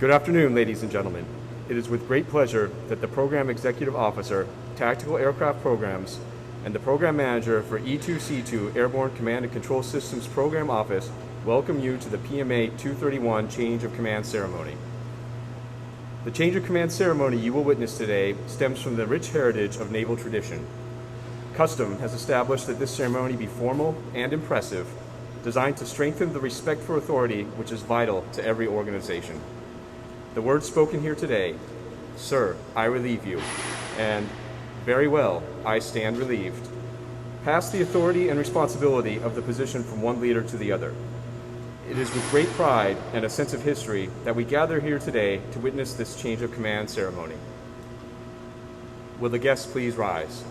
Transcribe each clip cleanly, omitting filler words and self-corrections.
Good afternoon, ladies and gentlemen. It is with great pleasure that the Program Executive Officer, Tactical Aircraft Programs, and the Program Manager for E2C2 Airborne Command and Control Systems Program Office welcome you to the PMA 231 Change of Command Ceremony. The Change of Command ceremony you will witness today stems from the rich heritage of naval tradition. Custom has established that this ceremony be formal and impressive, designed to strengthen the respect for authority which is vital to every organization. The words spoken here today, "Sir, I relieve you," and "Very well, I stand relieved," pass the authority and responsibility of the position from one leader to the other. It is with great pride and a sense of history that we gather here today to witness this change of command ceremony. Will the guests please rise?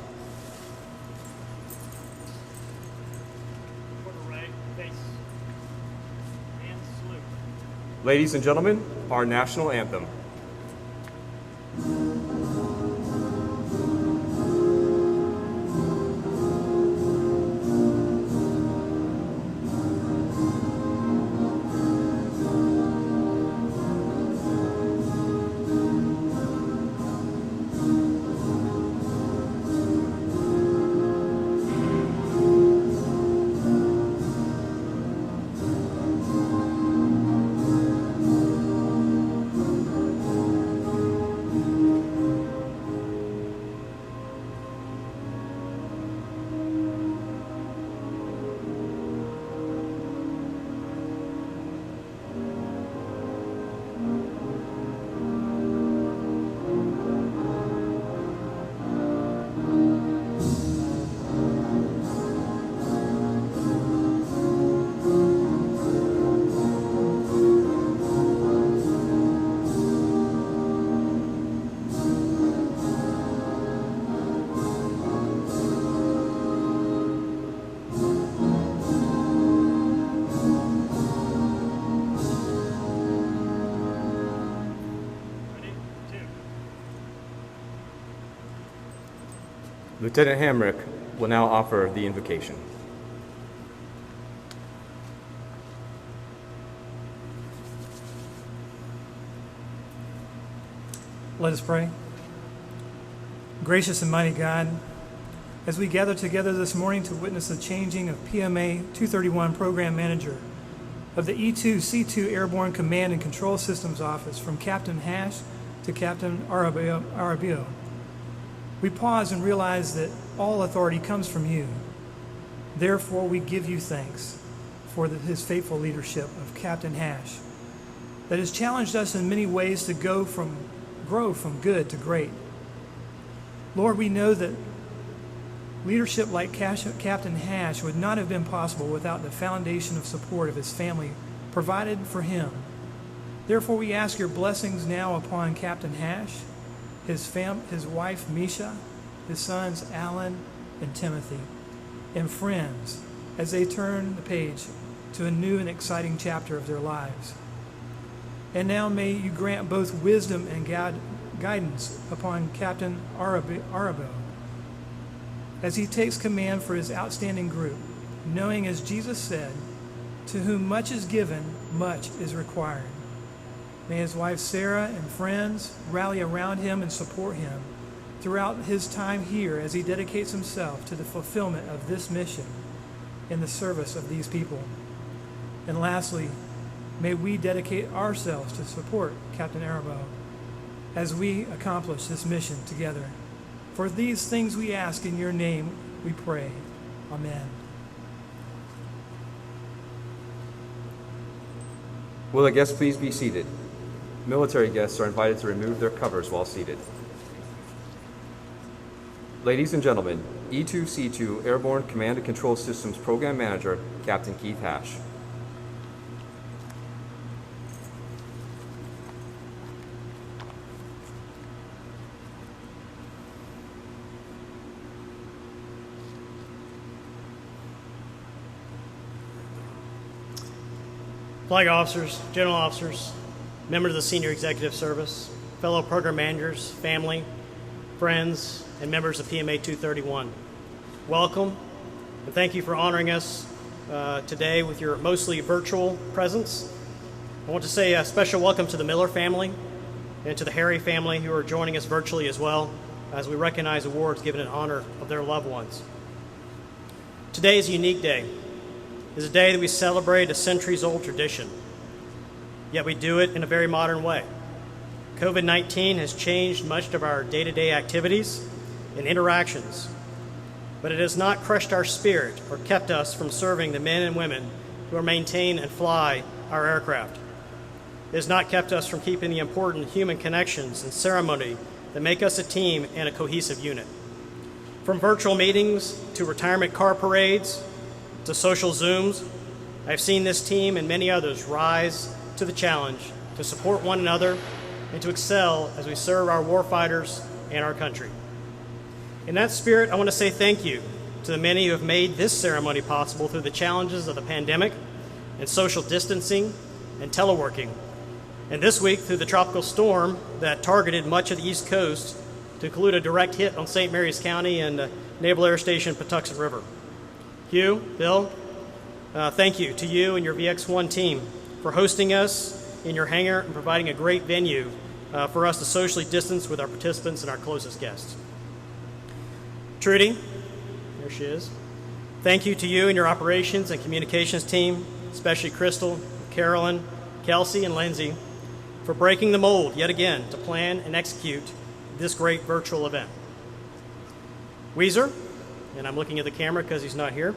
Ladies and gentlemen, our national anthem. Lieutenant Hamrick will now offer the invocation. Let us pray. Gracious and mighty God, as we gather together this morning to witness the changing of PMA 231 Program Manager of the E2C2 Airborne Command and Control Systems Office from Captain Hash to Captain Arabio, we pause and realize that all authority comes from you. Therefore, we give you thanks for his faithful leadership of Captain Hash that has challenged us in many ways to grow from good to great. Lord, we know that leadership like Captain Hash would not have been possible without the foundation of support of his family provided for him. Therefore, we ask your blessings now upon Captain Hash, his wife Misha, his sons Alan and Timothy, and friends as they turn the page to a new and exciting chapter of their lives. And now may you grant both wisdom and guidance upon Captain Arabo as he takes command for his outstanding group, knowing as Jesus said, "To whom much is given, much is required." May his wife Sarah and friends rally around him and support him throughout his time here as he dedicates himself to the fulfillment of this mission in the service of these people. And lastly, may we dedicate ourselves to support Captain Arabo as we accomplish this mission together. For these things we ask in your name, we pray. Amen. Will the guests please be seated? Military guests are invited to remove their covers while seated. Ladies and gentlemen, E2C2 Airborne Command and Control Systems Program Manager, Captain Keith Hash. Flag officers, general officers, members of the Senior Executive Service, fellow program managers, family, friends, and members of PMA 231. Welcome, and thank you for honoring us today with your mostly virtual presence. I want to say a special welcome to the Miller family and to the Harry family who are joining us virtually as well as we recognize awards given in honor of their loved ones. Today is a unique day. It is a day that we celebrate a centuries-old tradition, yet we do it in a very modern way. COVID-19 has changed much of our day-to-day activities and interactions, but it has not crushed our spirit or kept us from serving the men and women who maintain and fly our aircraft. It has not kept us from keeping the important human connections and ceremony that make us a team and a cohesive unit. From virtual meetings to retirement car parades to social Zooms, I've seen this team and many others rise to the challenge to support one another and to excel as we serve our warfighters and our country. In that spirit, I want to say thank you to the many who have made this ceremony possible through the challenges of the pandemic and social distancing and teleworking, and this week through the tropical storm that targeted much of the East Coast to include a direct hit on St. Mary's County and Naval Air Station Patuxent River. Hugh, Bill, thank you to you and your VX1 team for hosting us in your hangar and providing a great venue for us to socially distance with our participants and our closest guests. Trudy, there she is. Thank you to you and your operations and communications team, especially Crystal, Carolyn, Kelsey, and Lindsay, for breaking the mold yet again to plan and execute this great virtual event. Weezer, and I'm looking at the camera because he's not here,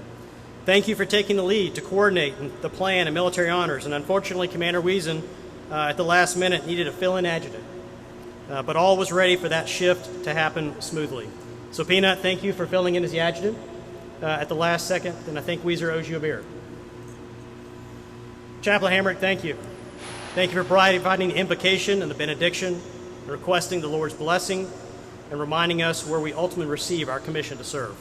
thank you for taking the lead to coordinate the plan and military honors, and unfortunately Commander Wiesen at the last minute needed a fill-in adjutant, but all was ready for that shift to happen smoothly. So Peanut, thank you for filling in as the adjutant at the last second, and I think Weezer owes you a beer. Chaplain Hamrick, thank you. Thank you for providing the invocation and the benediction, and requesting the Lord's blessing, and reminding us where we ultimately receive our commission to serve.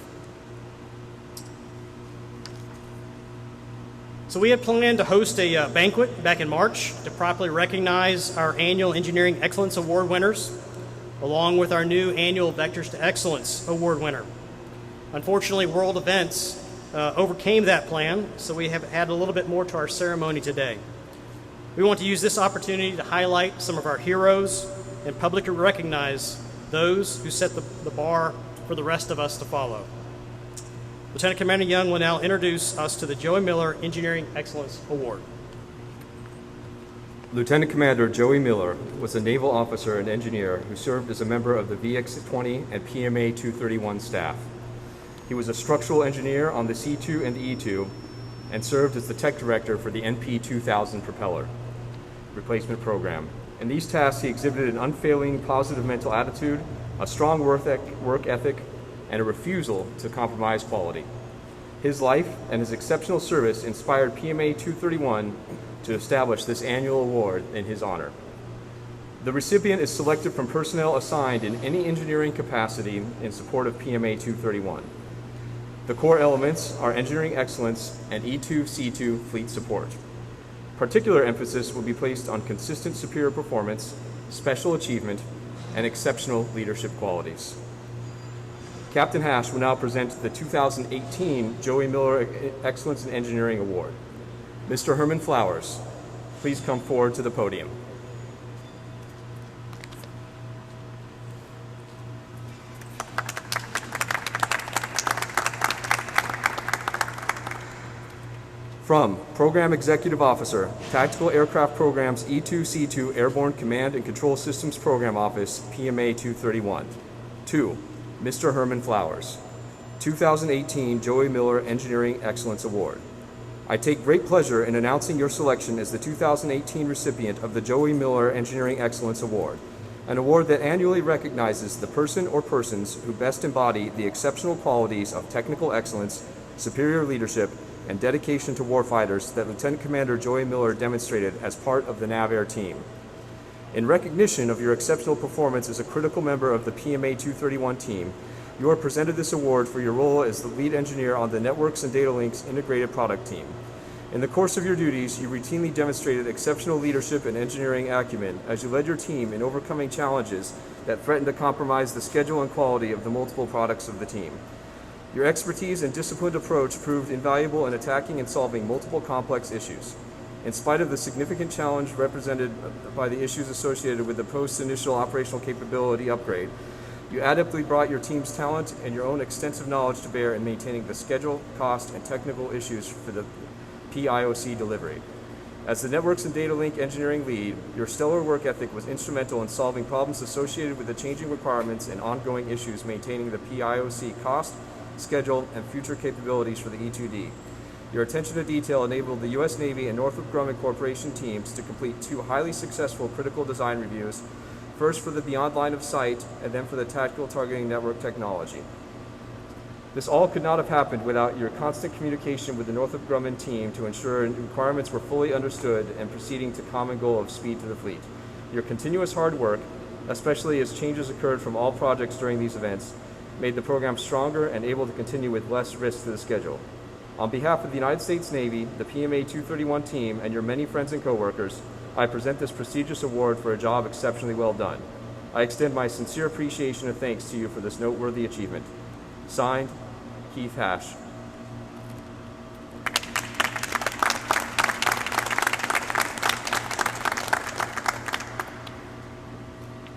So we had planned to host a banquet back in March to properly recognize our annual Engineering Excellence Award winners, along with our new annual Vectors to Excellence Award winner. Unfortunately, world events overcame that plan, so we have added a little bit more to our ceremony today. We want to use this opportunity to highlight some of our heroes and publicly recognize those who set the bar for the rest of us to follow. Lieutenant Commander Young will now introduce us to the Joey Miller Engineering Excellence Award. Lieutenant Commander Joey Miller was a naval officer and engineer who served as a member of the VX-20 and PMA 231 staff. He was a structural engineer on the C-2 and the E-2 and served as the tech director for the NP-2000 propeller replacement program. In these tasks, he exhibited an unfailing positive mental attitude, a strong work ethic, and a refusal to compromise quality. His life and his exceptional service inspired PMA 231 to establish this annual award in his honor. The recipient is selected from personnel assigned in any engineering capacity in support of PMA 231. The core elements are engineering excellence and E2-C2 fleet support. Particular emphasis will be placed on consistent superior performance, special achievement, and exceptional leadership qualities. Captain Hash will now present the 2018 Joey Miller Excellence in Engineering Award. Mr. Herman Flowers, please come forward to the podium. From Program Executive Officer, Tactical Aircraft Programs E2-C2 Airborne Command and Control Systems Program Office, PMA 231. To Mr. Herman Flowers, 2018 Joey Miller Engineering Excellence Award. I take great pleasure in announcing your selection as the 2018 recipient of the Joey Miller Engineering Excellence Award, an award that annually recognizes the person or persons who best embody the exceptional qualities of technical excellence, superior leadership, and dedication to warfighters that Lieutenant Commander Joey Miller demonstrated as part of the NAVAIR team. In recognition of your exceptional performance as a critical member of the PMA 231 team, you are presented this award for your role as the lead engineer on the Networks and Data Links Integrated Product Team. In the course of your duties, you routinely demonstrated exceptional leadership and engineering acumen as you led your team in overcoming challenges that threatened to compromise the schedule and quality of the multiple products of the team. Your expertise and disciplined approach proved invaluable in attacking and solving multiple complex issues. In spite of the significant challenge represented by the issues associated with the post-initial operational capability upgrade, you adeptly brought your team's talent and your own extensive knowledge to bear in maintaining the schedule, cost, and technical issues for the PIOC delivery. As the Networks and Data Link engineering lead, your stellar work ethic was instrumental in solving problems associated with the changing requirements and ongoing issues maintaining the PIOC cost, schedule, and future capabilities for the E2D. Your attention to detail enabled the U.S. Navy and Northrop Grumman Corporation teams to complete 2 highly successful critical design reviews, first for the Beyond Line of Sight and then for the Tactical Targeting Network technology. This all could not have happened without your constant communication with the Northrop Grumman team to ensure requirements were fully understood and proceeding to common goal of speed to the fleet. Your continuous hard work, especially as changes occurred from all projects during these events, made the program stronger and able to continue with less risk to the schedule. On behalf of the United States Navy, the PMA 231 team, and your many friends and coworkers, I present this prestigious award for a job exceptionally well done. I extend my sincere appreciation and thanks to you for this noteworthy achievement. Signed, Keith Hash.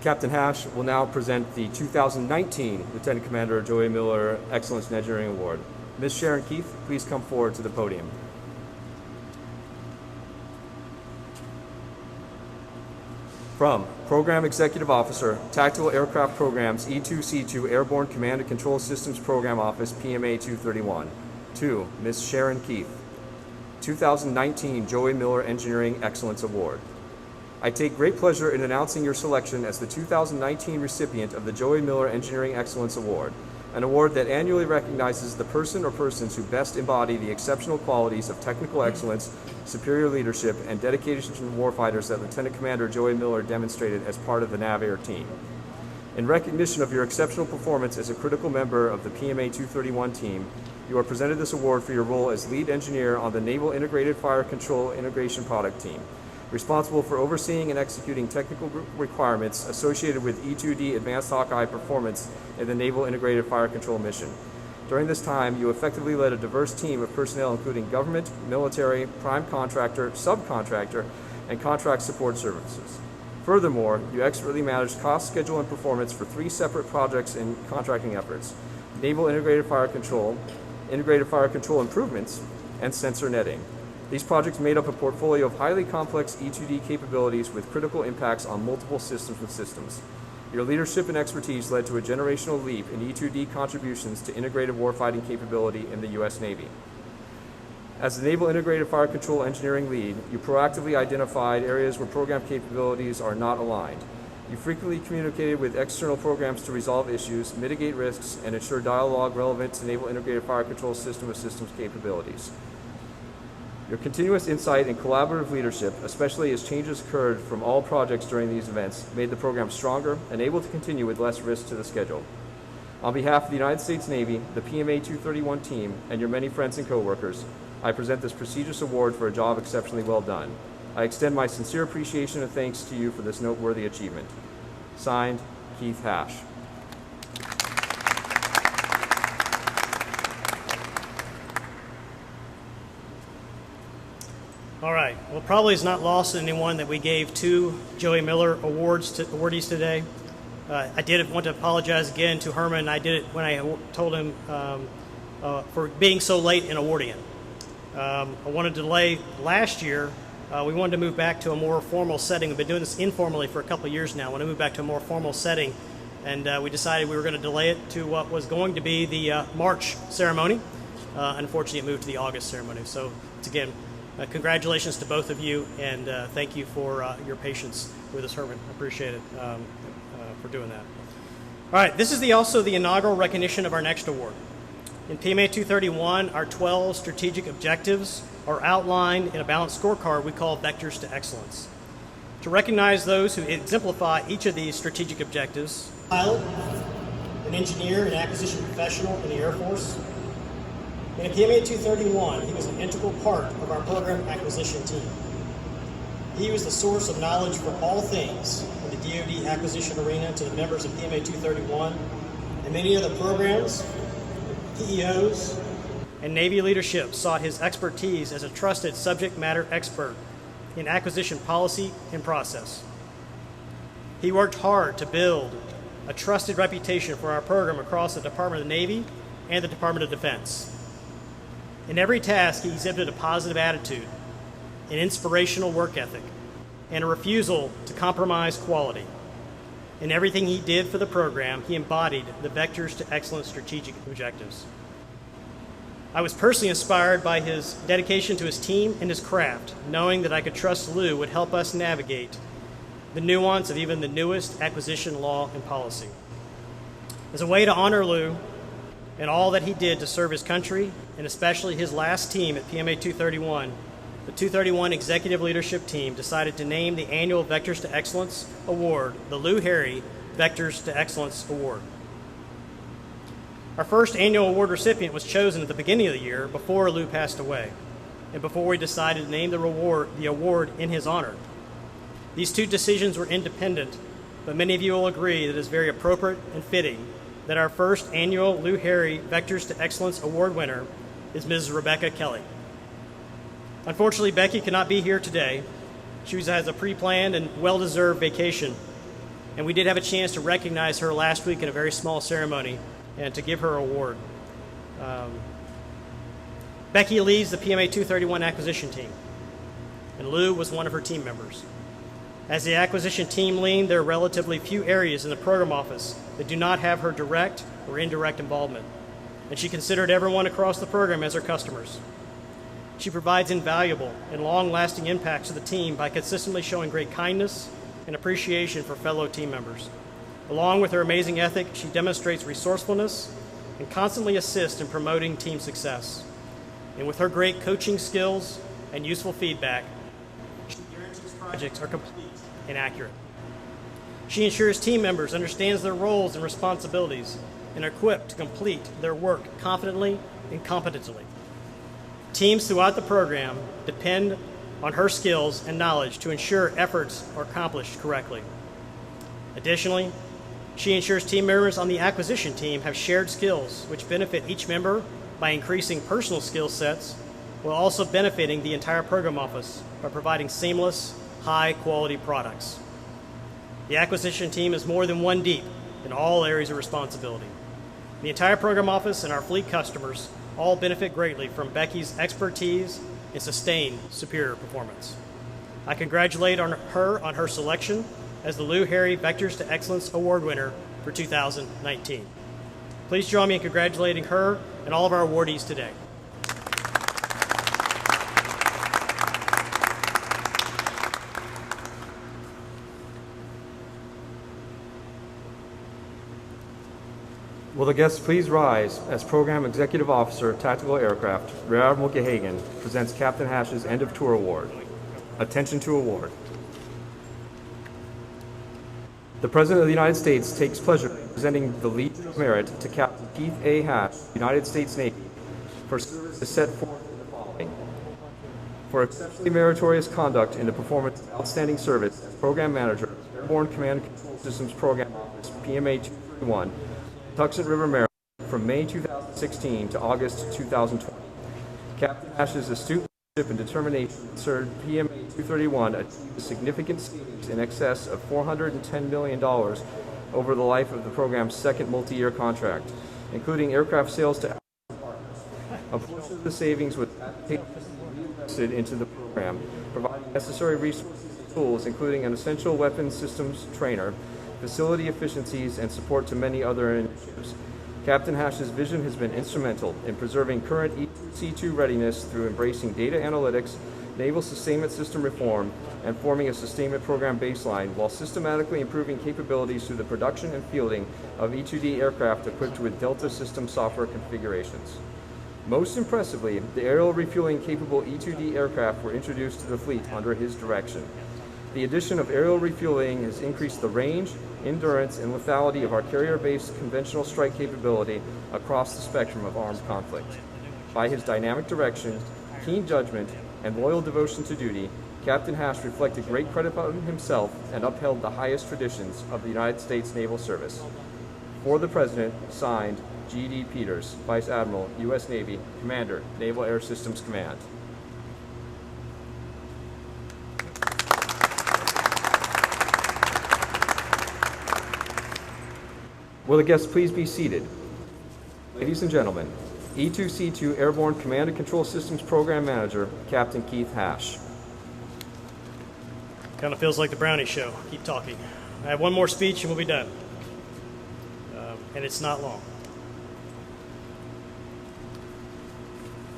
Captain Hash will now present the 2019 Lieutenant Commander Joey Miller Excellence in Engineering Award. Ms. Sharon Keith, please come forward to the podium. From Program Executive Officer, Tactical Aircraft Programs, E2C2 Airborne Command and Control Systems Program Office, PMA 231. To Ms. Sharon Keith, 2019 Joey Miller Engineering Excellence Award. I take great pleasure in announcing your selection as the 2019 recipient of the Joey Miller Engineering Excellence Award, an award that annually recognizes the person or persons who best embody the exceptional qualities of technical excellence, superior leadership, and dedication to warfighters that Lieutenant Commander Joey Miller demonstrated as part of the NAVAIR team. In recognition of your exceptional performance as a critical member of the PMA 231 team, you are presented this award for your role as lead engineer on the Naval Integrated Fire Control Integration Product Team, responsible for overseeing and executing technical requirements associated with E2D Advanced Hawkeye performance in the Naval Integrated Fire Control mission. During this time, you effectively led a diverse team of personnel including government, military, prime contractor, subcontractor, and contract support services. Furthermore, you expertly managed cost, schedule, and performance for 3 separate projects and contracting efforts: Naval Integrated Fire Control, Integrated Fire Control Improvements, and Sensor Netting. These projects made up a portfolio of highly complex E2D capabilities with critical impacts on multiple systems with systems. Your leadership and expertise led to a generational leap in E2D contributions to integrated warfighting capability in the U.S. Navy. As the Naval Integrated Fire Control Engineering Lead, you proactively identified areas where program capabilities are not aligned. You frequently communicated with external programs to resolve issues, mitigate risks, and ensure dialogue relevant to Naval Integrated Fire Control System of Systems capabilities. Your continuous insight and collaborative leadership, especially as changes occurred from all projects during these events, made the program stronger and able to continue with less risk to the schedule. On behalf of the United States Navy, the PMA 231 team, and your many friends and coworkers, I present this prestigious award for a job exceptionally well done. I extend my sincere appreciation and thanks to you for this noteworthy achievement. Signed, Keith Hash. All right. Well, probably it's not lost on anyone that we gave 2 Joey Miller awards to awardees today. I did want to apologize again to Herman. I did it when I told him for being so late in awarding it. I wanted to delay last year. We wanted to move back to a more formal setting. We've been doing this informally for a couple of years now. I want to move back to a more formal setting, and we decided we were going to delay it to what was going to be the March ceremony. Unfortunately, it moved to the August ceremony. So, it's again, congratulations to both of you, and thank you for your patience with us, Herman. I appreciate it for doing that. All right, this is also the inaugural recognition of our next award. In PMA 231, our 12 strategic objectives are outlined in a balanced scorecard we call Vectors to Excellence. To recognize those who exemplify each of these strategic objectives: pilot, an engineer and acquisition professional in the Air Force. In PMA 231, he was an integral part of our program acquisition team. He was the source of knowledge for all things in the DoD acquisition arena to the members of PMA 231 and many other programs. PEOs and Navy leadership sought his expertise as a trusted subject matter expert in acquisition policy and process. He worked hard to build a trusted reputation for our program across the Department of the Navy and the Department of Defense. In every task, he exhibited a positive attitude, an inspirational work ethic, and a refusal to compromise quality. In everything he did for the program, he embodied the Vectors to Excellence strategic objectives. I was personally inspired by his dedication to his team and his craft, knowing that I could trust Lou would help us navigate the nuance of even the newest acquisition law and policy. As a way to honor Lou and all that he did to serve his country, and especially his last team at PMA 231, the 231 Executive Leadership Team decided to name the annual Vectors to Excellence Award the Lou Harry Vectors to Excellence Award. Our first annual award recipient was chosen at the beginning of the year before Lou passed away, and before we decided to name the award in his honor. These two decisions were independent, but many of you will agree that it is very appropriate and fitting that our first annual Lou Harry Vectors to Excellence Award winner is Mrs. Rebecca Kelly. Unfortunately, Becky could not be here today. She has a pre-planned and well-deserved vacation, and we did have a chance to recognize her last week in a very small ceremony and to give her an award. Becky leads the PMA 231 acquisition team, and Lou was one of her team members. As the acquisition team lead, there are relatively few areas in the program office that do not have her direct or indirect involvement, and she considered everyone across the program as her customers. She provides invaluable and long-lasting impacts to the team by consistently showing great kindness and appreciation for fellow team members. Along with her amazing ethic, she demonstrates resourcefulness and constantly assists in promoting team success. And with her great coaching skills and useful feedback, she guarantees projects are complete and accurate. She ensures team members understand their roles and responsibilities and are equipped to complete their work confidently and competently. Teams throughout the program depend on her skills and knowledge to ensure efforts are accomplished correctly. Additionally, she ensures team members on the acquisition team have shared skills which benefit each member by increasing personal skill sets while also benefiting the entire program office by providing seamless, high-quality products. The acquisition team is more than one deep in all areas of responsibility. The entire program office and our fleet customers all benefit greatly from Becky's expertise and sustained superior performance. I congratulate her on her selection as the Lou Harry Vectors to Excellence Award winner for 2019. Please join me in congratulating her and all of our awardees today. Will the guests please rise as Program Executive Officer, Tactical Aircraft, Rear Admiral Gehagen presents Captain Hash's End of Tour Award. Attention to award. The President of the United States takes pleasure in presenting the Legion of Merit to Captain Keith A. Hash, United States Navy, for services set forth in the following. For exceptionally meritorious conduct in the performance of outstanding service as Program Manager, Airborne Command and Control Systems Program Office, PMA 231, Tuxet River, Maryland, from May 2016 to August 2020. Captain Hash's astute leadership and determination served PMA 231 achieved significant savings in excess of $410 million over the life of the program's second multi-year contract, including aircraft sales to partners. A portion of the savings was reinvested into the program, providing necessary resources and tools, including an essential weapons systems trainer, facility efficiencies, and support to many other initiatives. Captain Hash's vision has been instrumental in preserving current E2C2 readiness through embracing data analytics, naval sustainment system reform, and forming a sustainment program baseline, while systematically improving capabilities through the production and fielding of E2D aircraft equipped with Delta system software configurations. Most impressively, the aerial refueling capable E2D aircraft were introduced to the fleet under his direction. The addition of aerial refueling has increased the range, endurance, and lethality of our carrier-based conventional strike capability across the spectrum of armed conflict. By his dynamic direction, keen judgment, and loyal devotion to duty, Captain Hash reflected great credit on himself and upheld the highest traditions of the United States Naval Service. For the President, signed, G.D. Peters, Vice Admiral, U.S. Navy, Commander, Naval Air Systems Command. Will the guests please be seated? Ladies and gentlemen, E2C2 Airborne Command and Control Systems Program Manager, Captain Keith Hash. Kind of feels like the Brownie Show. Keep talking. I have one more speech and we'll be done. And it's not long.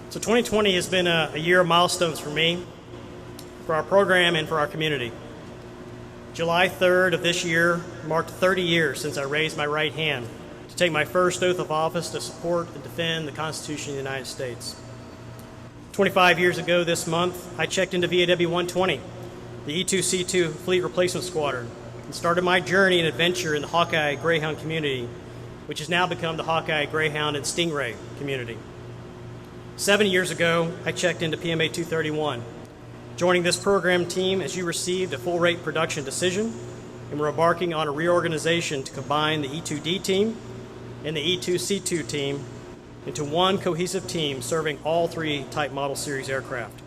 So 2020 has been a year of milestones for me, for our program, and for our community. July 3rd of this year marked 30 years since I raised my right hand to take my first oath of office to support and defend the Constitution of the United States. 25 years ago this month, I checked into VAW 120, the E2C2 Fleet Replacement Squadron, and started my journey and adventure in the Hawkeye Greyhound community, which has now become the Hawkeye Greyhound and Stingray community. 7 years ago, I checked into PMA 231, joining this program team as you received a full-rate production decision, and we're embarking on a reorganization to combine the E2D team and the E2C2 team into one cohesive team serving all three Type Model Series aircraft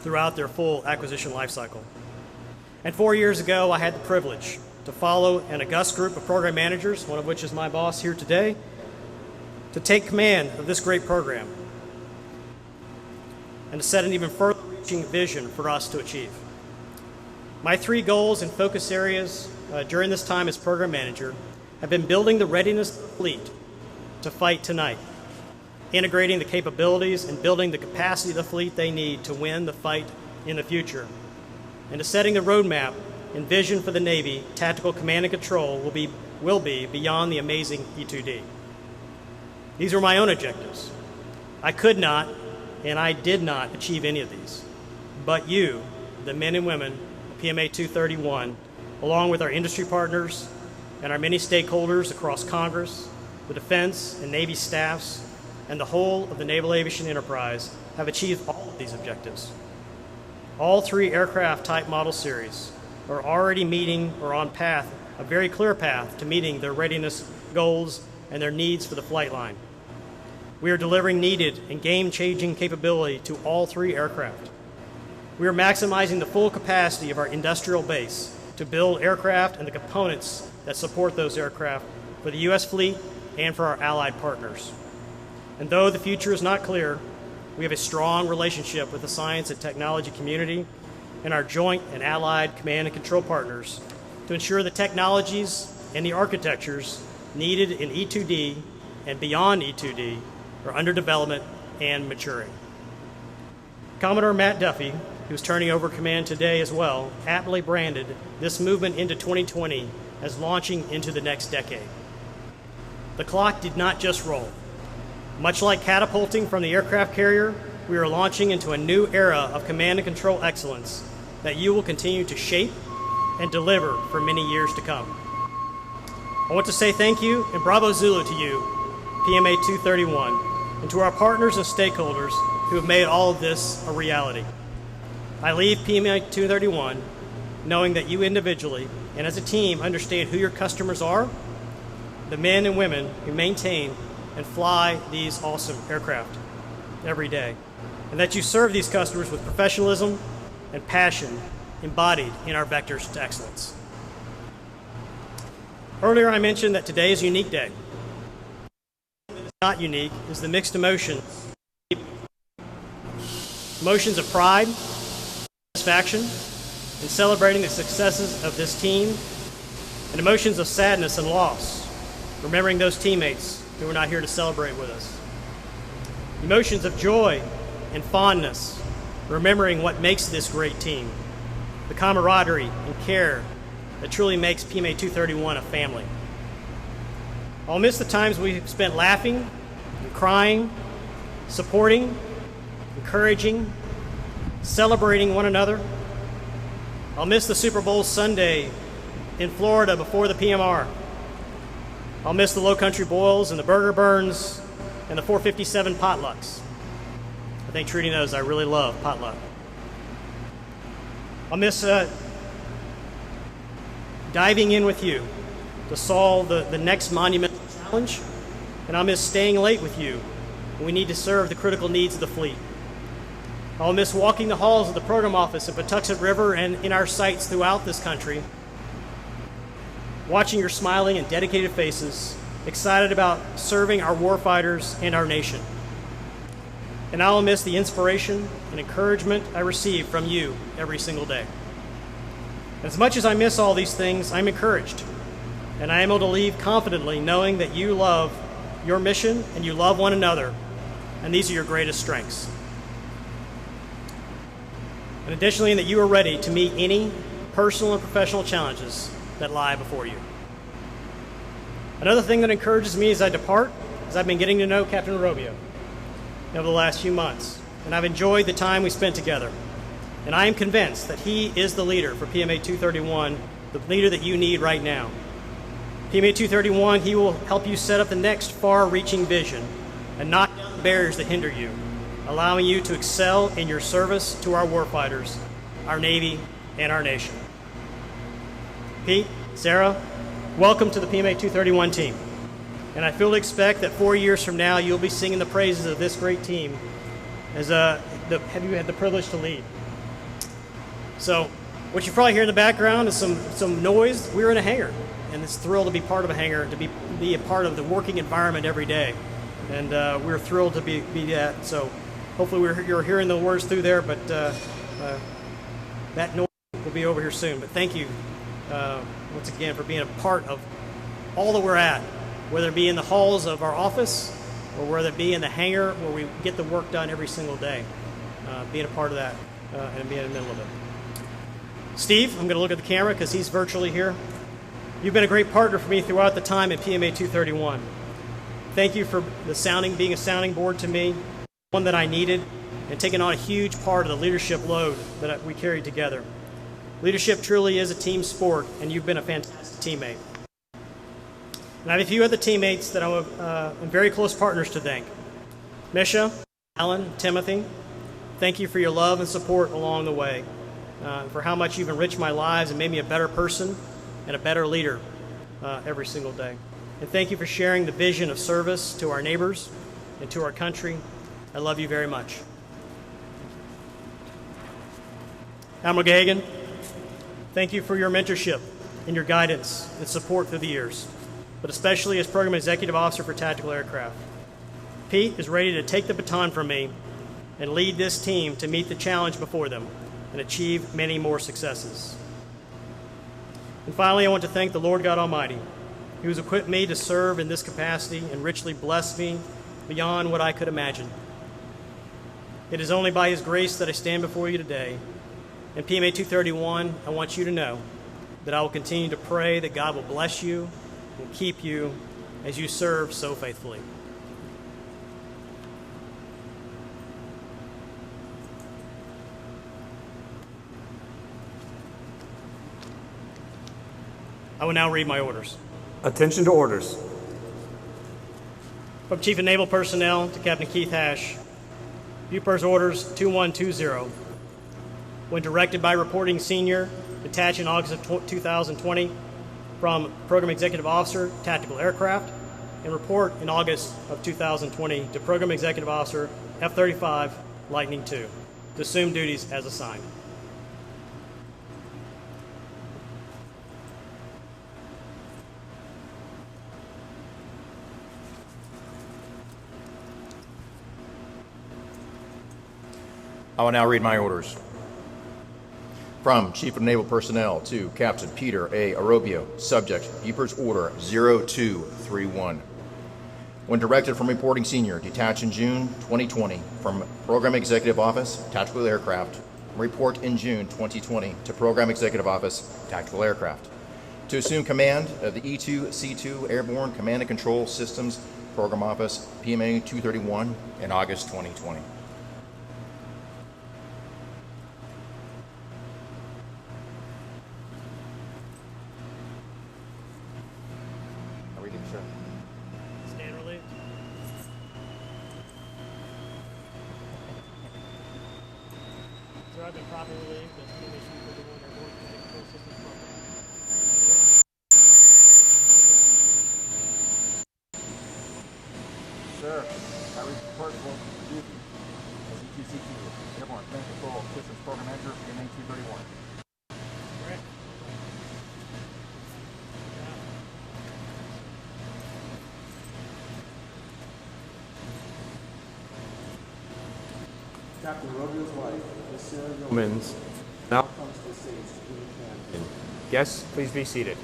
throughout their full acquisition lifecycle. And 4 years ago, I had the privilege to follow an august group of program managers, one of which is my boss here today, to take command of this great program and to set an even further reaching vision for us to achieve. My three goals and focus areas during this time as program manager have been building the readiness of the fleet to fight tonight, integrating the capabilities and building the capacity of the fleet they need to win the fight in the future, and to setting the roadmap and vision for the Navy tactical command and control will be beyond the amazing E2D. These were my own objectives. I could not and I did not achieve any of these, but you, the men and women of PMA 231, along with our industry partners and our many stakeholders across Congress, the Defense and Navy staffs, and the whole of the Naval Aviation enterprise have achieved all of these objectives. All three aircraft type model series are already meeting or on path, a very clear path to meeting their readiness goals and their needs for the flight line. We are delivering needed and game-changing capability to all three aircraft. We are maximizing the full capacity of our industrial base to build aircraft and the components that support those aircraft for the U.S. fleet and for our allied partners. And though the future is not clear, we have a strong relationship with the science and technology community and our joint and allied command and control partners to ensure the technologies and the architectures needed in E2D and beyond E2D are under development and maturing. Commodore Matt Duffy, who's turning over command today as well, aptly branded this movement into 2020 as launching into the next decade. The clock did not just roll. Much like catapulting from the aircraft carrier, we are launching into a new era of command and control excellence that you will continue to shape and deliver for many years to come. I want to say thank you and bravo Zulu to you, PMA 231, and to our partners and stakeholders who have made all of this a reality. I leave PMA 231 knowing that you individually and as a team understand who your customers are, the men and women who maintain and fly these awesome aircraft every day, and that you serve these customers with professionalism and passion embodied in our vectors to excellence. Earlier I mentioned that today is a unique day. What is not unique is the mixed emotions of pride, satisfaction, in celebrating the successes of this team, and emotions of sadness and loss, remembering those teammates who are not here to celebrate with us. Emotions of joy and fondness, remembering what makes this great team, the camaraderie and care that truly makes PMA 231 a family. I'll miss the times we've spent laughing and crying, supporting, encouraging, celebrating one another. I'll miss the Super Bowl Sunday in Florida before the PMR. I'll miss the Low Country Boils and the Burger Burns and the 457 potlucks. I think Trudy knows I really love potluck. I'll miss diving in with you to solve the next monumental challenge, and I'll miss staying late with you when we need to serve the critical needs of the fleet. I'll miss walking the halls of the program office at Patuxent River and in our sites throughout this country. watching your smiling and dedicated faces, excited about serving our warfighters and our nation. And I will miss the inspiration and encouragement I receive from you every single day. As much as I miss all these things, I'm encouraged, and I am able to leave confidently knowing that you love your mission and you love one another, and these are your greatest strengths. And additionally, that you are ready to meet any personal and professional challenges that lie before you. Another thing that encourages me as I depart is I've been getting to know Captain Robio over the last few months, and I've enjoyed the time we spent together. And I am convinced that he is the leader for PMA 231, the leader that you need right now. PMA 231, he will help you set up the next far-reaching vision and knock down the barriers that hinder you, allowing you to excel in your service to our warfighters, our Navy, and our nation. Pete, Sarah, welcome to the PMA 231 team. And I fully expect that 4 years from now, you'll be singing the praises of this great team as have you had the privilege to lead. So what you probably hear in the background is some noise. We're in a hangar, and it's thrilled to be part of a hangar, to be a part of the working environment every day. And we're thrilled to be that. So hopefully you're hearing the words through there, but that noise will be over here soon. But thank you once again for being a part of all that we're at, whether it be in the halls of our office or whether it be in the hangar where we get the work done every single day. Being a part of that and being in the middle of it. Steve, I'm going to look at the camera because he's virtually here. You've been a great partner for me throughout the time at PMA 231. Thank you for being a sounding board to me, one that I needed, and taking on a huge part of the leadership load that we carried together. Leadership truly is a team sport, and you've been a fantastic teammate. And I have a few other teammates that I'm very close partners to thank. Misha, Alan, Timothy, thank you for your love and support along the way, for how much you've enriched my lives and made me a better person and a better leader every single day. And thank you for sharing the vision of service to our neighbors and to our country. I love you very much. Admiral Gahagan, thank you for your mentorship and your guidance and support through the years, but especially as Program Executive Officer for Tactical Aircraft. Pete is ready to take the baton from me and lead this team to meet the challenge before them and achieve many more successes. And finally, I want to thank the Lord God Almighty, who has equipped me to serve in this capacity and richly blessed me beyond what I could imagine. It is only by His grace that I stand before you today. And PMA 231, I want you to know that I will continue to pray that God will bless you and keep you as you serve so faithfully. I will now read my orders. Attention to orders. From Chief of Naval Personnel to Captain Keith Hash, Bupers Orders 2120. When directed by Reporting Senior, attached in August of 2020 from Program Executive Officer, Tactical Aircraft, and report in August of 2020 to Program Executive Officer, F-35 Lightning II, to assume duties as assigned. I will now read my orders. From Chief of Naval Personnel to Captain Peter A. Arobio, subject, Bupers Order 0231. When directed from Reporting Senior, detached in June 2020 from Program Executive Office, Tactical Aircraft, report in June 2020 to Program Executive Office, Tactical Aircraft, to assume command of the E2C2 Airborne Command and Control Systems Program Office, PMA 231, in August 2020. Stand relieved. Sir, I've been properly relieved as PMA 231 Airborne Command and Control Systems Program. Sir, I report for duty as E2C2 Airborne Command and Control Systems Program Manager, PMA 231. Correct. Captain Romio's wife, Miss Sarah Yeomans, now comes to the stage to give a hand. Guests, please be seated.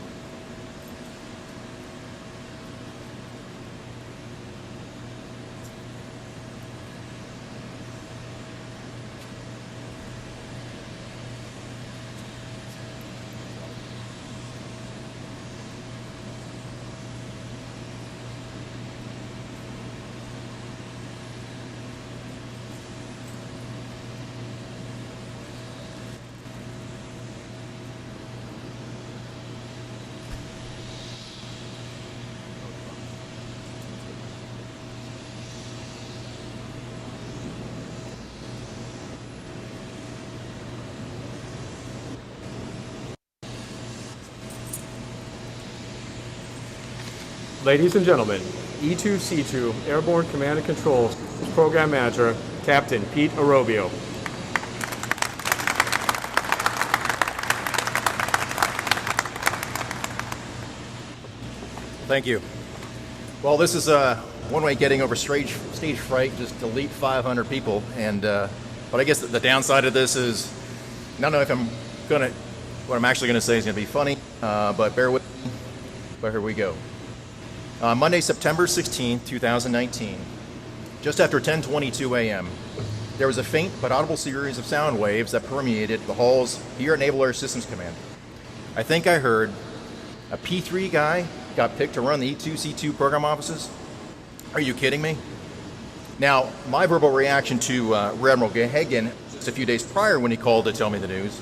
Ladies and gentlemen, E2C2 Airborne Command and Control Program Manager, Captain Pete Arobio. Thank you. Well, this is one way getting over stage fright, just delete 500 people. And but I guess the downside of this is, I don't know if what I'm actually gonna say is gonna be funny, but bear with me. But here we go. Monday, September 16th, 2019, just after 10:22 a.m., there was a faint but audible series of sound waves that permeated the halls here at Naval Air Systems Command. I think I heard a P3 guy got picked to run the E2C2 program offices. Are you kidding me? Now, my verbal reaction to Rear Admiral Gahagan just a few days prior when he called to tell me the news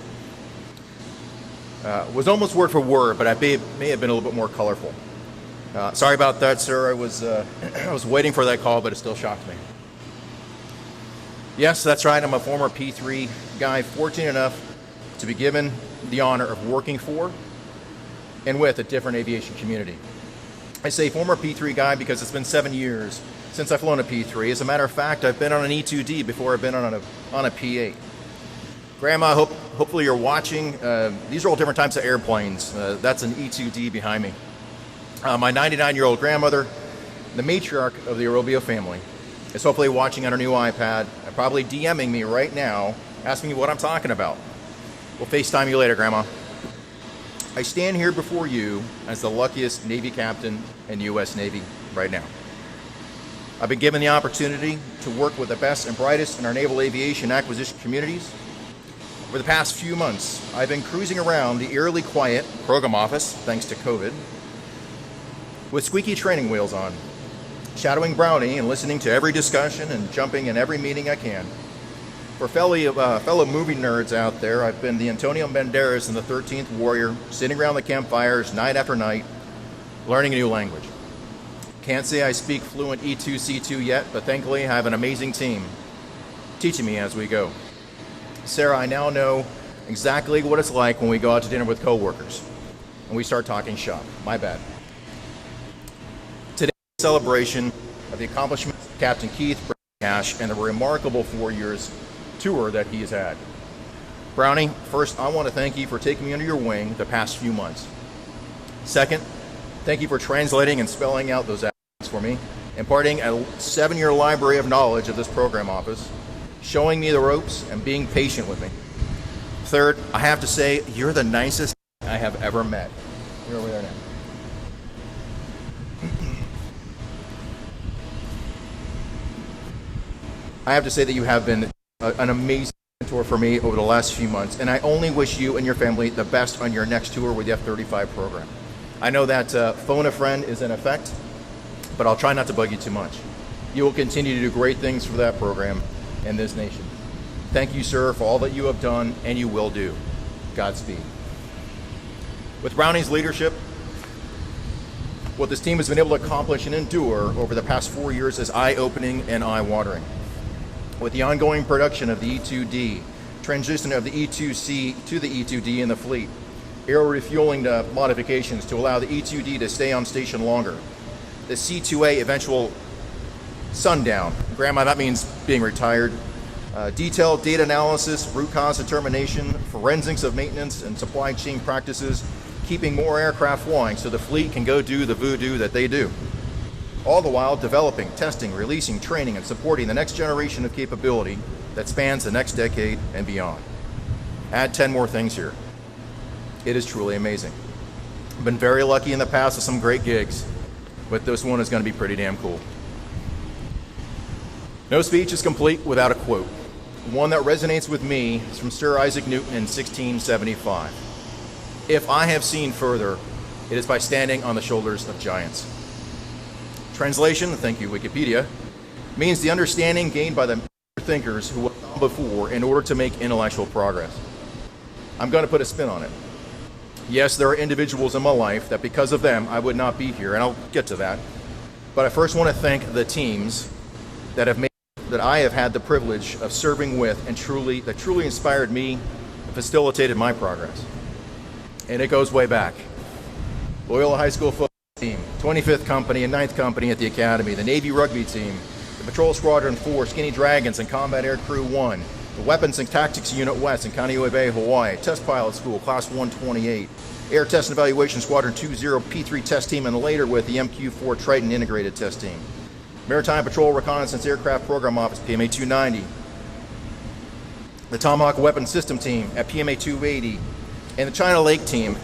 was almost word for word, but I may have been a little bit more colorful. Sorry about that, sir. I was waiting for that call, but it still shocked me. Yes, that's right. I'm a former P3 guy, fortunate enough to be given the honor of working for and with a different aviation community. I say former P3 guy because it's been 7 years since I've flown a P3. As a matter of fact, I've been on an E2D before I've been on a P8. Grandma, hopefully you're watching. These are all different types of airplanes. That's an E2D behind me. My 99-year-old grandmother, the matriarch of the Arobio family, is hopefully watching on her new iPad and probably DMing me right now, asking me what I'm talking about. We'll FaceTime you later, Grandma. I stand here before you as the luckiest Navy captain in U.S. Navy right now. I've been given the opportunity to work with the best and brightest in our naval aviation acquisition communities. Over the past few months, I've been cruising around the eerily quiet program office, thanks to COVID, with squeaky training wheels on, shadowing Brownie and listening to every discussion and jumping in every meeting I can. For fellow movie nerds out there, I've been the Antonio Banderas in the 13th Warrior, sitting around the campfires night after night, learning a new language. Can't say I speak fluent E2C2 yet, but thankfully I have an amazing team teaching me as we go. Sarah, I now know exactly what it's like when we go out to dinner with coworkers and we start talking shop. My bad. Celebration of the accomplishments of Captain Keith Cash and the remarkable 4 years tour that he has had. Brownie, first, I want to thank you for taking me under your wing the past few months. Second, thank you for translating and spelling out those acronyms for me, imparting a 7-year library of knowledge of this program office, showing me the ropes and being patient with me. Third, I have to say, you're the nicest I have ever met. You're over there now. I have to say that you have been an amazing mentor for me over the last few months, and I only wish you and your family the best on your next tour with the F-35 program. I know that phone a friend is in effect, but I'll try not to bug you too much. You will continue to do great things for that program and this nation. Thank you, sir, for all that you have done and you will do. Godspeed. With Brownie's leadership, what this team has been able to accomplish and endure over the past 4 years is eye-opening and eye-watering. With the ongoing production of the E2D, transition of the E2C to the E2D in the fleet, air refueling modifications to allow the E2D to stay on station longer, the C2A eventual sundown, Grandma, that means being retired, detailed data analysis, root cause determination, forensics of maintenance and supply chain practices, keeping more aircraft flying so the fleet can go do the voodoo that they do. All the while developing, testing, releasing, training, and supporting the next generation of capability that spans the next decade and beyond. Add 10 more things here. It is truly amazing. I've been very lucky in the past with some great gigs, but this one is going to be pretty damn cool. No speech is complete without a quote. One that resonates with me is from Sir Isaac Newton in 1675. If I have seen further, it is by standing on the shoulders of giants. Translation, thank you Wikipedia, means the understanding gained by the thinkers who have gone before in order to make intellectual progress. I'm going to put a spin on it. Yes, there are individuals in my life that because of them I would not be here, and I'll get to that. But I first want to thank the teams that I have had the privilege of serving with and that truly inspired me and facilitated my progress. And it goes way back. Loyola High School football team, 25th Company and 9th Company at the Academy, the Navy rugby team, the Patrol Squadron 4, Skinny Dragons and Combat Air Crew 1, the Weapons and Tactics Unit West in Kaneohe Bay, Hawaii, Test Pilot School, Class 128, Air Test and Evaluation Squadron 20 P3 Test Team, and later with the MQ-4 Triton Integrated Test Team. Maritime Patrol Reconnaissance Aircraft Program Office, PMA 290. The Tomahawk Weapons System Team at PMA 280. And the China Lake Team.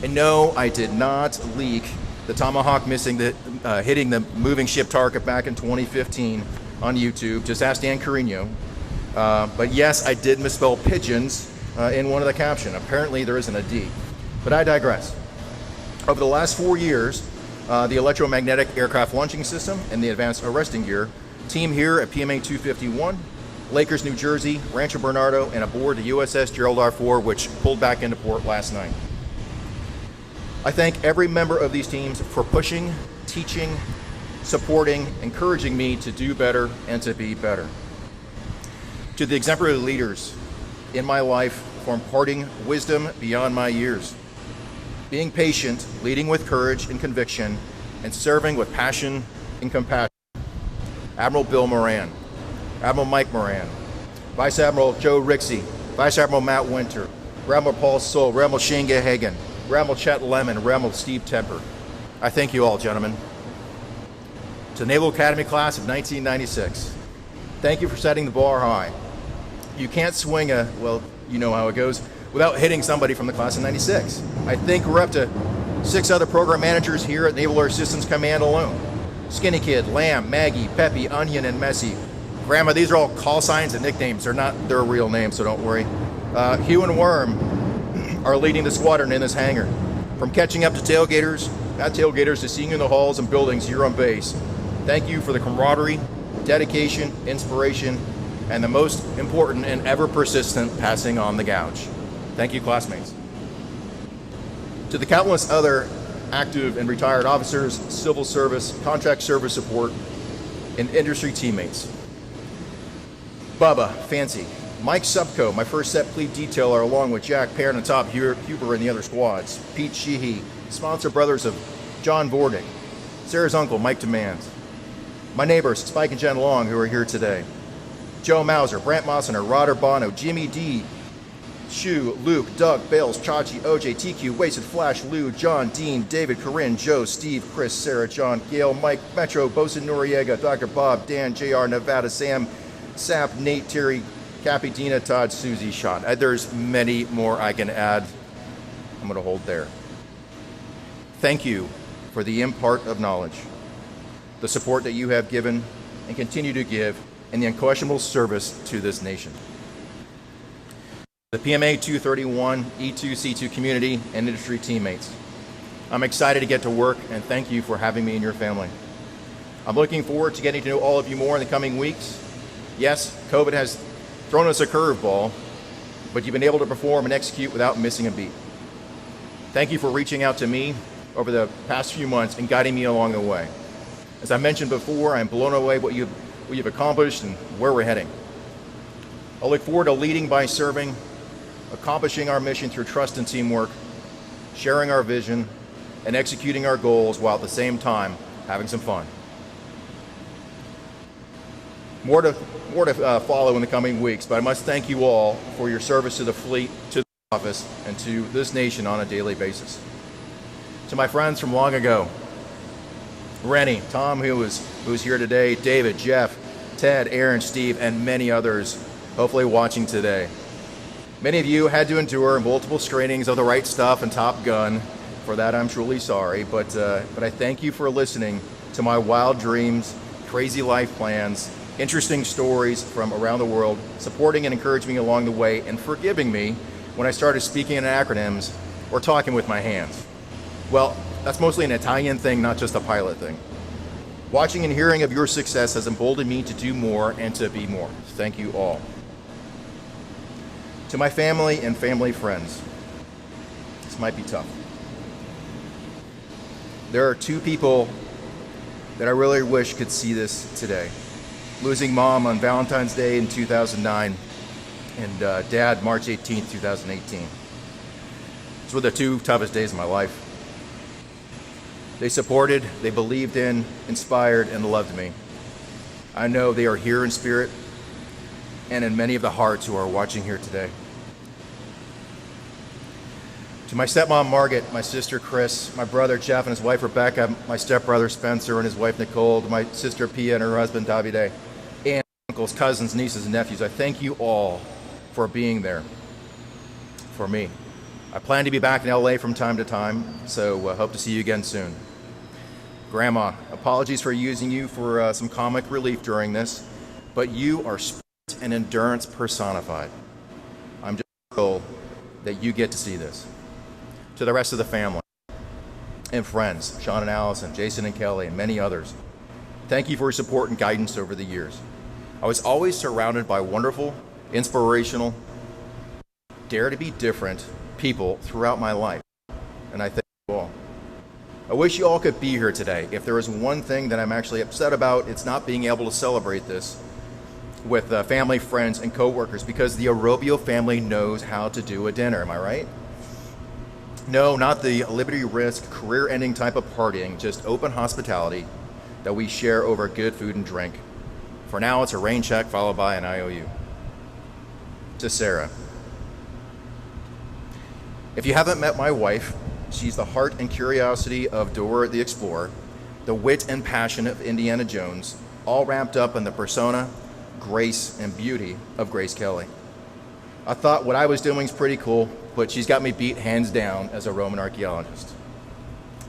And no, I did not leak the Tomahawk hitting the moving ship target back in 2015 on YouTube. Just ask Dan Carino. But yes, I did misspell pigeons in one of the caption. Apparently there isn't a D. But I digress. Over the last 4 years, the Electromagnetic Aircraft Launching System and the Advanced Arresting Gear team here at PMA 251, Lakers, New Jersey, Rancho Bernardo, and aboard the USS Gerald R. Ford, which pulled back into port last night. I thank every member of these teams for pushing, teaching, supporting, encouraging me to do better and to be better. To the exemplary leaders in my life for imparting wisdom beyond my years, being patient, leading with courage and conviction, and serving with passion and compassion. Admiral Bill Moran, Admiral Mike Moran, Vice Admiral Joe Rixey, Vice Admiral Matt Winter, Admiral Paul Soule, Admiral Shane Gehagen, Admiral Chet Lemon, Admiral Steve Temper. I thank you all, gentlemen. To the Naval Academy class of 1996, thank you for setting the bar high. You can't swing well, you know how it goes, without hitting somebody from the class of 96. I think we're up to 6 other program managers here at Naval Air Systems Command alone. Skinny Kid, Lamb, Maggie, Peppy, Onion, and Messy. Grandma, these are all call signs and nicknames. They're not their real names, so don't worry. Hugh and Worm are leading the squadron in this hangar. From catching up to tailgaters, not tailgaters, to seeing you in the halls and buildings here on base. Thank you for the camaraderie, dedication, inspiration, and the most important and ever persistent passing on the gouge. Thank you, classmates. To the countless other active and retired officers, civil service, contract service support, and industry teammates. Bubba, Fancy, Mike Subco, my first set plebe detailer, along with Jack Perrin and Top Huber and the other squads, Pete Sheehy, sponsor brothers of John Vordick, Sarah's uncle, Mike Demands, my neighbors, Spike and Jen Long, who are here today, Joe Mauser, Brant Mossener, Roder Bono, Jimmy D, Shu, Luke, Doug, Bales, Chachi, OJ, TQ, Wasted Flash, Lou, John, Dean, David, Corinne, Joe, Steve, Chris, Sarah, John, Gail, Mike, Metro, Bosun Noriega, Dr. Bob, Dan, JR, Nevada, Sam, Sap, Nate, Terry, Cappy, Dina, Todd, Susie, Sean. There's many more I can add. I'm going to hold there. Thank you for the impart of knowledge, the support that you have given and continue to give, and the unquestionable service to this nation. The PMA 231 E2C2 community and industry teammates. I'm excited to get to work, and thank you for having me in your family. I'm looking forward to getting to know all of you more in the coming weeks. Yes, COVID has thrown us a curveball, but you've been able to perform and execute without missing a beat. Thank you for reaching out to me over the past few months and guiding me along the way. As I mentioned before, I'm blown away what you've accomplished and where we're heading. I look forward to leading by serving, accomplishing our mission through trust and teamwork, sharing our vision, and executing our goals while at the same time having some fun. More to follow in the coming weeks, but I must thank you all for your service to the fleet, to the office, and to this nation on a daily basis. To my friends from long ago, Rennie, Tom, who was here today, David, Jeff, Ted, Aaron, Steve, and many others hopefully watching today. Many of you had to endure multiple screenings of The Right Stuff and Top Gun. For that, I'm truly sorry, but I thank you for listening to my wild dreams, crazy life plans, interesting stories from around the world, supporting and encouraging me along the way, and forgiving me when I started speaking in acronyms or talking with my hands. Well, that's mostly an Italian thing, not just a pilot thing. Watching and hearing of your success has emboldened me to do more and to be more. Thank you all. To my family and family friends, this might be tough. There are two people that I really wish could see this today. Losing mom on Valentine's Day in 2009 and dad March 18, 2018. These were the two toughest days of my life. They supported, they believed in, inspired, and loved me. I know they are here in spirit and in many of the hearts who are watching here today. To my stepmom Margaret, my sister Chris, my brother Jeff and his wife Rebecca, my stepbrother Spencer and his wife Nicole, to my sister Pia and her husband Davide, and uncles, cousins, nieces, and nephews, I thank you all for being there for me. I plan to be back in LA from time to time, so hope to see you again soon. Grandma, apologies for using you for some comic relief during this, but you are spirit and endurance personified. I'm just thrilled that you get to see this. To the rest of the family and friends, Sean and Allison, Jason and Kelly, and many others, thank you for your support and guidance over the years. I was always surrounded by wonderful, inspirational, dare to be different people throughout my life, and I thank you all. I wish you all could be here today. If there is one thing that I'm actually upset about, it's not being able to celebrate this with family, friends, and coworkers, because the Arobio family knows how to do a dinner, am I right? No, not the liberty risk, career-ending type of partying, just open hospitality that we share over good food and drink. For now, it's a rain check followed by an IOU. To Sarah. If you haven't met my wife, she's the heart and curiosity of Dora the Explorer, the wit and passion of Indiana Jones, all wrapped up in the persona, grace, and beauty of Grace Kelly. I thought what I was doing was pretty cool, but she's got me beat hands down as a Roman archaeologist.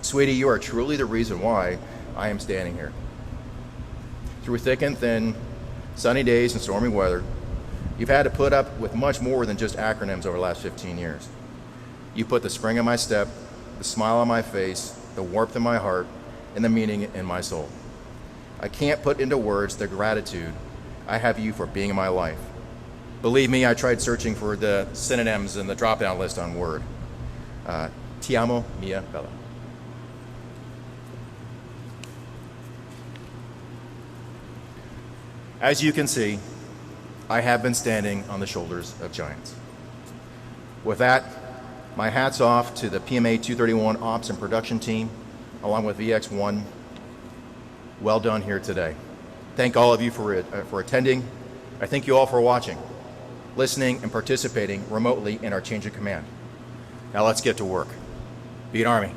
Sweetie, you are truly the reason why I am standing here. Through thick and thin, sunny days and stormy weather, you've had to put up with much more than just acronyms over the last 15 years. You put the spring in my step, the smile on my face, the warmth in my heart, and the meaning in my soul. I can't put into words the gratitude I have you for being in my life. Believe me, I tried searching for the synonyms in the drop-down list on Word. Ti amo, mia bella. As you can see, I have been standing on the shoulders of giants. With that, my hat's off to the PMA 231 Ops and Production team, along with VX1. Well done here today. Thank all of you for attending. I thank you all for watching, listening, and participating remotely in our change of command. Now let's get to work. Be an Army.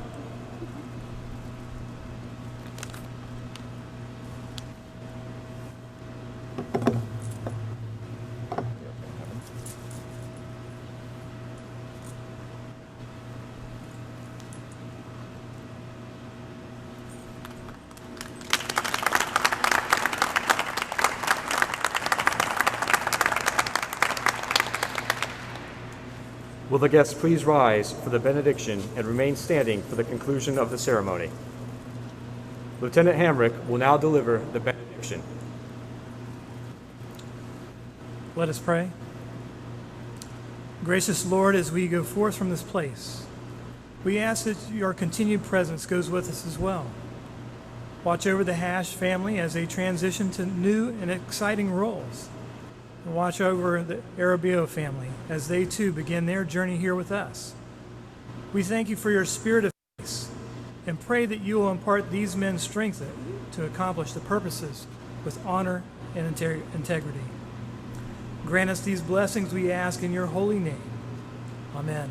Will the guests please rise for the benediction and remain standing for the conclusion of the ceremony? Lieutenant Hamrick will now deliver the benediction. Let us pray. Gracious Lord, as we go forth from this place, we ask that your continued presence goes with us as well. Watch over the Hash family as they transition to new and exciting roles. And watch over the Arobio family as they too begin their journey here with us. We thank you for your spirit of peace and pray that you will impart these men strength to accomplish the purposes with honor and integrity. Grant us these blessings, we ask in your holy name. Amen.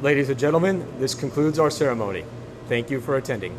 Ladies and gentlemen, this concludes our ceremony. Thank you for attending.